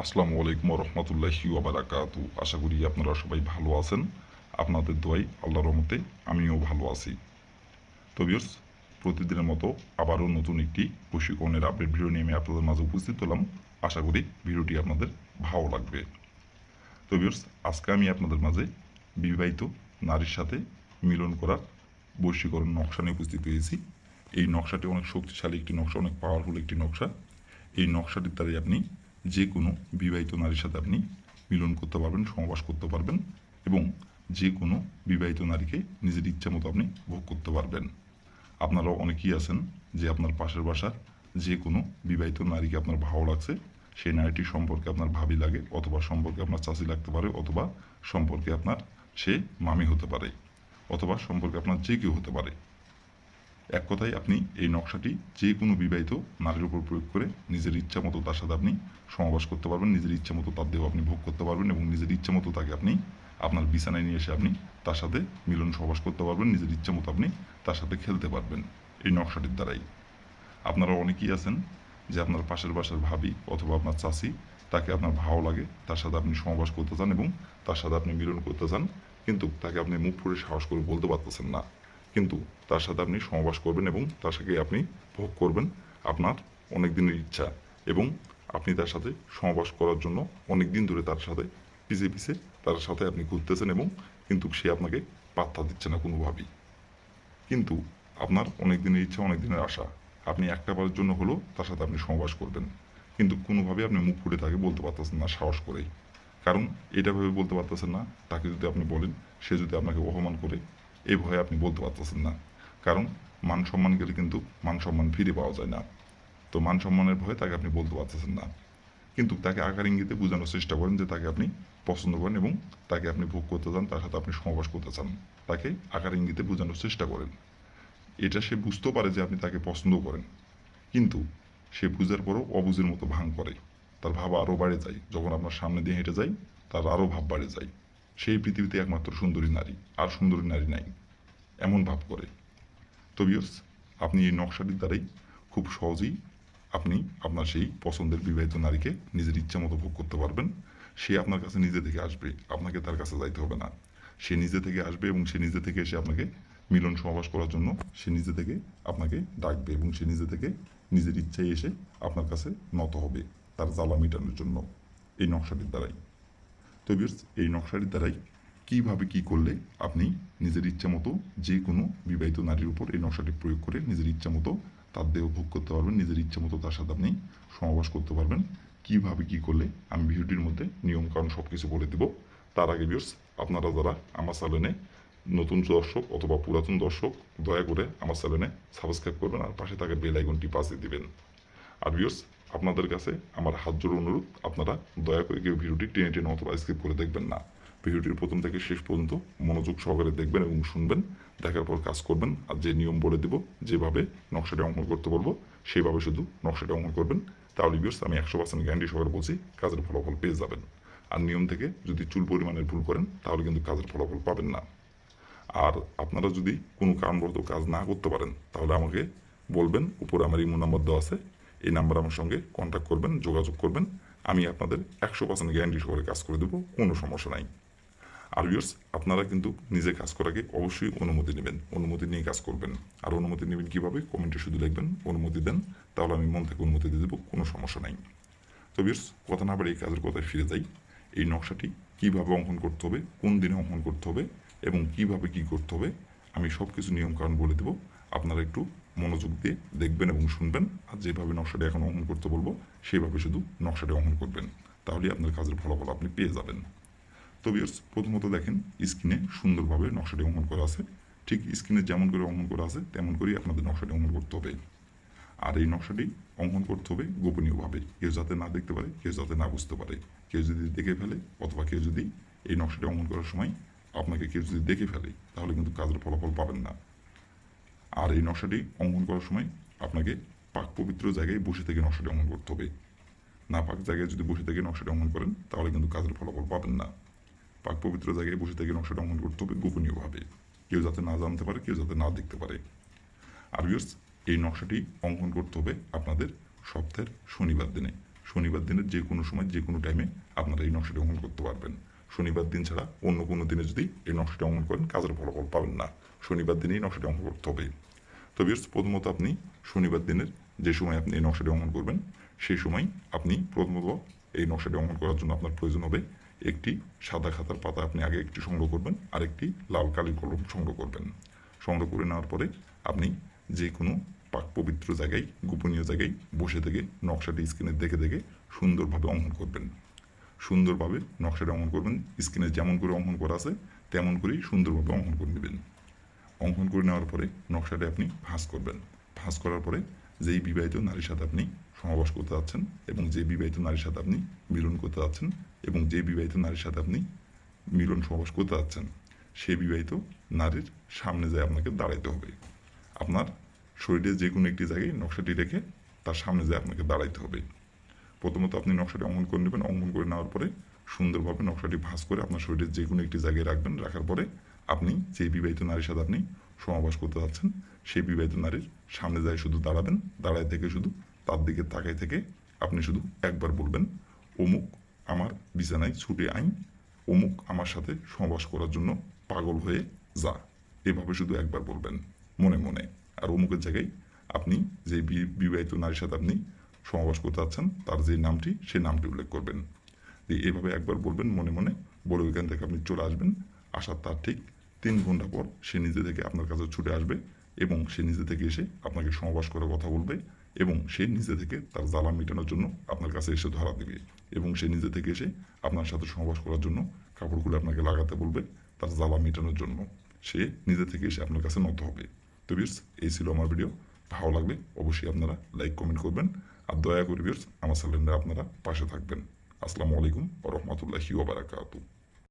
আসসালামু আলাইকুম রহমতুল্লাহি ওবারাকাতু। আশা করি আপনারা সবাই ভালো আছেন। আপনাদের দোয়াই আল্লাহর রহমতে আমিও ভালো আছি। তো ভিউয়ার্স, প্রতিদিনের মতো আবারও নতুন একটি প্রশিক্ষণের আপডেট ভিডিও নিয়ে আমি আপনাদের মাঝে উপস্থিত হলাম। আশা করি ভিডিওটি আপনাদের ভালো লাগবে। তো ভিউয়ার্স, আজকে আমি আপনাদের মাঝে বিবাহিত নারীর সাথে মিলন করার বশীকরণ নকশা নিয়ে উপস্থিত হয়েছি। এই নকশাটি অনেক শক্তিশালী একটি নকশা, অনেক পাওয়ারফুল একটি নকশা। এই নকশাটির দ্বারাই আপনি যে কোনো বিবাহিত নারীর সাথে আপনি মিলন করতে পারবেন, সহবাস করতে পারবেন এবং যে কোনো বিবাহিত নারীকে নিজের ইচ্ছা মতো আপনি ভোগ করতে পারবেন। আপনারা অনেকেই আছেন যে আপনার পাশের বাসার যে কোনো বিবাহিত নারীকে আপনার ভালো লাগছে, সেই নারীটির সম্পর্কে আপনার ভাবি লাগে, অথবা সম্পর্কে আপনার চাচি লাগতে পারে, অথবা সম্পর্কে আপনার সে মামি হতে পারে, অথবা সম্পর্কে আপনার যে কেউ হতে পারে। এক কথায় আপনি এই নকশাটি যে কোনো বিবাহিত নারীর উপর প্রয়োগ করে নিজের ইচ্ছা মতো তার সাথে আপনি সমাবাস করতে পারবেন, নিজের ইচ্ছা মতো তার দেহ আপনি ভোগ করতে পারবেন এবং নিজের ইচ্ছা মতো তাকে আপনি আপনার বিছানায় নিয়ে এসে আপনি তার সাথে মিলন সহবাস করতে পারবেন, নিজের ইচ্ছা মতো আপনি তার সাথে খেলতে পারবেন এই নকশাটির দ্বারাই। আপনারা অনেকেই আছেন যে আপনার পাশের বাসার ভাবি অথবা আপনার চাচি, তাকে আপনার ভালো লাগে, তার সাথে আপনি সহবাস করতে চান এবং তার সাথে আপনি মিলন করতে চান, কিন্তু তাকে আপনি মুখ ফুটে সাহস করে বলতে পারতেছেন না। কিন্তু তার সাথে আপনি সহবাস করবেন এবং তার সাথে আপনি ভোগ করবেন আপনার অনেক দিনের ইচ্ছা, এবং আপনি তার সাথে সহবাস করার জন্য অনেক দিন ধরে তার সাথে পিছে পিছে তার সাথে আপনি ঘুরতেছেন, এবং কিন্তু সে আপনাকে পাত্তা দিচ্ছে না কোনোভাবেই। কিন্তু আপনার অনেক দিনের ইচ্ছা, অনেক দিনের আশা, আপনি একটা বারের জন্য হলো তার সাথে আপনি সহবাস করবেন, কিন্তু কোনোভাবে আপনি মুখ ফুটে তাকে বলতে পারতেছেন না সাহস করে। কারণ এটা ভেবে বলতে পারতেছেন না, তাকে যদি আপনি বলেন সে যদি আপনাকে অপমান করে, এই ভয়ে আপনি বলতে পারতেছেন না। কারণ মান সম্মান গেলে কিন্তু মান সম্মান ফিরে পাওয়া যায় না। তো মান সম্মানের ভয়ে তাকে আপনি বলতে পারতেছেন না, কিন্তু তাকে আকার ইঙ্গিতে বোঝানোর চেষ্টা করেন যে তাকে আপনি পছন্দ করেন এবং তাকে আপনি ভোগ করতে চান, তার সাথে আপনি সহবাস করতে চান। তাকে আকার ইঙ্গিতে বোঝানোর চেষ্টা করেন। এটা সে বুঝতেও পারে যে আপনি তাকে পছন্দ করেন, কিন্তু সে বুঝার পরও অবুঝের মতো ভান করে। তার ভাব আরও বাড়ে যায় যখন আপনার সামনে দিয়ে হেঁটে যায়, তার আরও ভাব বাড়ে যায় সেই পৃথিবীতে একমাত্র সুন্দরী নারী, আর সুন্দরী নারী নাই, এমন ভাব করে। তো ভিউয়ার্স, আপনি এই নকশাটির দ্বারাই খুব সহজেই আপনি আপনার সেই পছন্দের বিবাহিত নারীকে নিজের ইচ্ছা মতো ভোগ করতে পারবেন। সে আপনার কাছে নিজে থেকে আসবে, আপনাকে তার কাছে যাইতে হবে না। সে নিজে থেকে আসবে এবং সে নিজে থেকে এসে আপনাকে মিলন সহবাস করার জন্য সে নিজে থেকে আপনাকে ডাকবে, এবং সে নিজে থেকে নিজের ইচ্ছায় এসে আপনার কাছে নত হবে তার জ্বালা মেটানোর জন্য এই নকশাটির দ্বারাই। তো ভিউয়ার্স, এই নকশাটির দ্বারাই কীভাবে কী করলে আপনি নিজের ইচ্ছা মতো যে কোনো বিবাহিত নারীর উপর এই নকশাটি প্রয়োগ করে নিজের ইচ্ছা মতো তার দেহ ভোগ করতে পারবেন, নিজের ইচ্ছা মতো তার সাথে আপনি সমাবাস করতে পারবেন, কীভাবে কী করলে আমি ভিডিওটির মধ্যে নিয়মকানুন সব কিছু বলে দেব। তার আগে ভিউয়ার্স, আপনারা যারা আমার চ্যানেলে নতুন দর্শক অথবা পুরাতন দর্শক, দয়া করে আমার চ্যানেলে সাবস্ক্রাইব করবেন আর পাশে থাকা বেল আইকনটি বাজিয়ে দিবেন। আর ভিউয়ার্স, আপনাদের কাছে আমার হাত জোড়ো অনুরোধ, আপনারা দয়া করে কেউ ভিডিওটি টেনে টেনে অথবা স্কিপ করে দেখবেন না। ভিডিওটির প্রথম থেকে শেষ পর্যন্ত মনোযোগ সহকারে দেখবেন এবং শুনবেন, দেখার পর কাজ করবেন। আর যে নিয়ম বলে দেব, যেভাবে নকশাটি অঙ্কন করতে বলবো সেইভাবে শুধু নকশাটি অঙ্কন করবেন। তাহলে ভিউয়ার্স, আমি 100% গ্যারান্টি সহকারে বলছি কাজের ফলাফল পেয়ে যাবেন। আর নিয়ম থেকে যদি চুল পরিমাণের ভুল করেন তাহলে কিন্তু কাজের ফলাফল পাবেন না। আর আপনারা যদি কোনো কারণবশত কাজ না করতে পারেন তাহলে আমাকে বলবেন, উপরে আমার ইমো নাম্বার দেওয়া আছে, এই নাম্বার আমার সঙ্গে কন্ট্যাক্ট করবেন, যোগাযোগ করবেন। আমি আপনাদের 100% গ্যারান্টি সহকারে কাজ করে দেবো, কোনো সমস্যা নাই। আর ভিউয়ার্স, আপনারা কিন্তু নিজে কাজ করার আগে অবশ্যই অনুমতি নেবেন, অনুমতি নিয়ে কাজ করবেন। আর অনুমতি নেবেন কীভাবে, কমেন্টে শুধু লিখবেন অনুমতি দেন, তাহলে আমি মন থেকে অনুমতি দিয়ে দেবো, কোনো সমস্যা নাই। তো ভিউয়ার্স, কথা না বাড়ি এই কাজের কথায় ফিরে যাই। এই নকশাটি কীভাবে অঙ্কন করতে হবে, কোন দিনে অঙ্কন করতে হবে এবং কীভাবে কী করতে হবে, আমি সব কিছু নিয়মকানুন বলে দেবো। আপনারা একটু মনোযোগ দিয়ে দেখবেন এবং শুনবেন, আর যেভাবে নকশাটি এখন অঙ্কন করতে বলবো সেইভাবে শুধু নকশাটি অঙ্কন করবেন, তাহলেই আপনার কাজের ফলাফল আপনি পেয়ে যাবেন। তো ভিউয়ার্স, প্রথমত দেখেন স্ক্রিনে সুন্দরভাবে নকশাটি অঙ্কন করা আছে। ঠিক স্ক্রিনে যেমন করে অঙ্কন করা আছে তেমন করেই আপনাদের নকশাটি অঙ্কন করতে হবে। আর এই নকশাটি অঙ্কন করতে হবে গোপনীয়ভাবে, কেউ যাতে না দেখতে পারে, কেউ যাতে না বুঝতে পারে। কেউ যদি দেখে ফেলে অথবা কেউ যদি এই নকশাটি অঙ্কন করার সময় আপনাকে কেউ যদি দেখে ফেলে তাহলে কিন্তু কাজের ফলাফল পাবেন না। আর এই নকশাটি অঙ্কন করার সময় আপনাকে পাক পবিত্র জায়গায় বসে থেকে নকশাটি অঙ্কন করতে হবে। না পাক জায়গায় যদি বসে থেকে নকশাটি অঙ্কন করেন তাহলে কিন্তু কাজের ফলাফল পাবেন না। পাক পবিত্র জায়গায় বসে থেকে নকশাটি অঙ্কন করতে হবে গোপনীয়ভাবে, কেউ যাতে না জানতে পারে, কেউ যাতে না দেখতে পারে। আর ভিউয়ার্স, এই নকশাটি অঙ্কন করতে হবে আপনাদের সপ্তাহের শনিবার দিনে। শনিবার দিনের যে কোনো সময় যে কোনো টাইমে আপনারা এই নকশাটি অঙ্কন করতে পারবেন। শনিবার দিন ছাড়া অন্য কোনো দিনে যদি এই নকশাটি অঙ্কন করেন কাজের ফলাফল পাবেন না। শনিবার দিনেই নকশাটি অঙ্কন করতে হবে। তো ভিউয়ার্স, প্রথমত আপনি শনিবার দিনের যে সময় আপনি এই নকশাটি অঙ্কন করবেন সেই সময় আপনি প্রথমত এই নকশাটি অঙ্কন করার জন্য আপনার প্রয়োজন হবে একটি সাদা খাতার পাতা আপনি আগে একটি সংগ্রহ করবেন, আর একটি লাল কালি কলম সংগ্রহ করবেন। সংগ্রহ করে নেওয়ার পরে আপনি যে কোনো পাক পবিত্র জায়গায়, গোপনীয় জায়গায় বসে থেকে নকশাটি স্ক্রিনে দেখে দেখে সুন্দরভাবে অঙ্কন করবেন। সুন্দরভাবে নকশাটি অঙ্কন করবেন। স্ক্রিনে যেমন করে অঙ্কন করা আছে তেমন করেই সুন্দরভাবে অঙ্কন করে নেবেন। অঙ্কন করে নেওয়ার পরে নকশাটি আপনি ভাঁজ করবেন। ভাঁজ করার পরে যেই বিবাহিত নারীর সাথে আপনি সমাবাস করতে যাচ্ছেন এবং যে বিবাহিত নারীর সাথে আপনি মিলন করতে যাচ্ছেন এবং যে বিবাহিত নারীর সাথে আপনি মিলন সমাবাস করতে যাচ্ছেন সেই বিবাহিত নারীর সামনে যায় আপনাকে দাঁড়াইতে হবে। আপনার শরীরের যে কোনো একটি জায়গায় নকশাটি রেখে তার সামনে যায় আপনাকে দাঁড়াইতে হবে। প্রথমত আপনি নকশাটি অঙ্কন করে নেবেন। অঙ্কন করে নেওয়ার পরে সুন্দরভাবে নকশাটি ভাঁজ করে আপনার শরীরের যে কোনো একটি জায়গায় রাখবেন। রাখার পরে আপনি যে বিবাহিত নারীর সাথে আপনি সমাবাস করতে যাচ্ছেন সেই বিবাহিত নারীর সামনে যায় শুধু দাঁড়াবেন। দাঁড়ায় থেকে শুধু তার দিকে তাকায় থেকে আপনি শুধু একবার বলবেন, অমুক আমার বিছানায় ছুটে আইন, অমুক আমার সাথে সমাবাস করার জন্য পাগল হয়ে যা। এভাবে শুধু একবার বলবেন মনে মনে। আর অমুকের জায়গায় আপনি যে বিবাহিত নারীর সাথে আপনি সমাবাস করতে যাচ্ছেন তার যে নামটি সেই নামটি উল্লেখ করবেন। এইভাবে একবার বলবেন মনে মনে। বলে ওইখান থেকে আপনি চলে আসবেন। আসার তার ঠিক 3 ঘন্টা পর সে নিজে থেকে আপনার কাছে ছুটে আসবে এবং সে নিজে থেকে এসে আপনাকে সমাবাস করে কথা বলবে এবং সে নিজে থেকে তার জ্বালা মেটানোর জন্য আপনার কাছে এসে ধরা দেবে এবং সে নিজে থেকে এসে আপনার সাথে সমাবাস করার জন্য কাপড়গুলো আপনাকে লাগাতে বলবে তার জ্বালা মেটানোর জন্য। সে নিজে থেকে এসে আপনার কাছে নত হবে। তো ভিউয়ার্স, এই ছিল আমার ভিডিও। ভালো লাগলে অবশ্যই আপনারা লাইক কমেন্ট করবেন আর দয়া করে ভিউয়ার্স আমার চ্যানেলে আপনারা পাশে থাকবেন। আসসালামু আলাইকুম ওয়া রাহমাতুল্লাহি ওয়া বারাকাতুহু।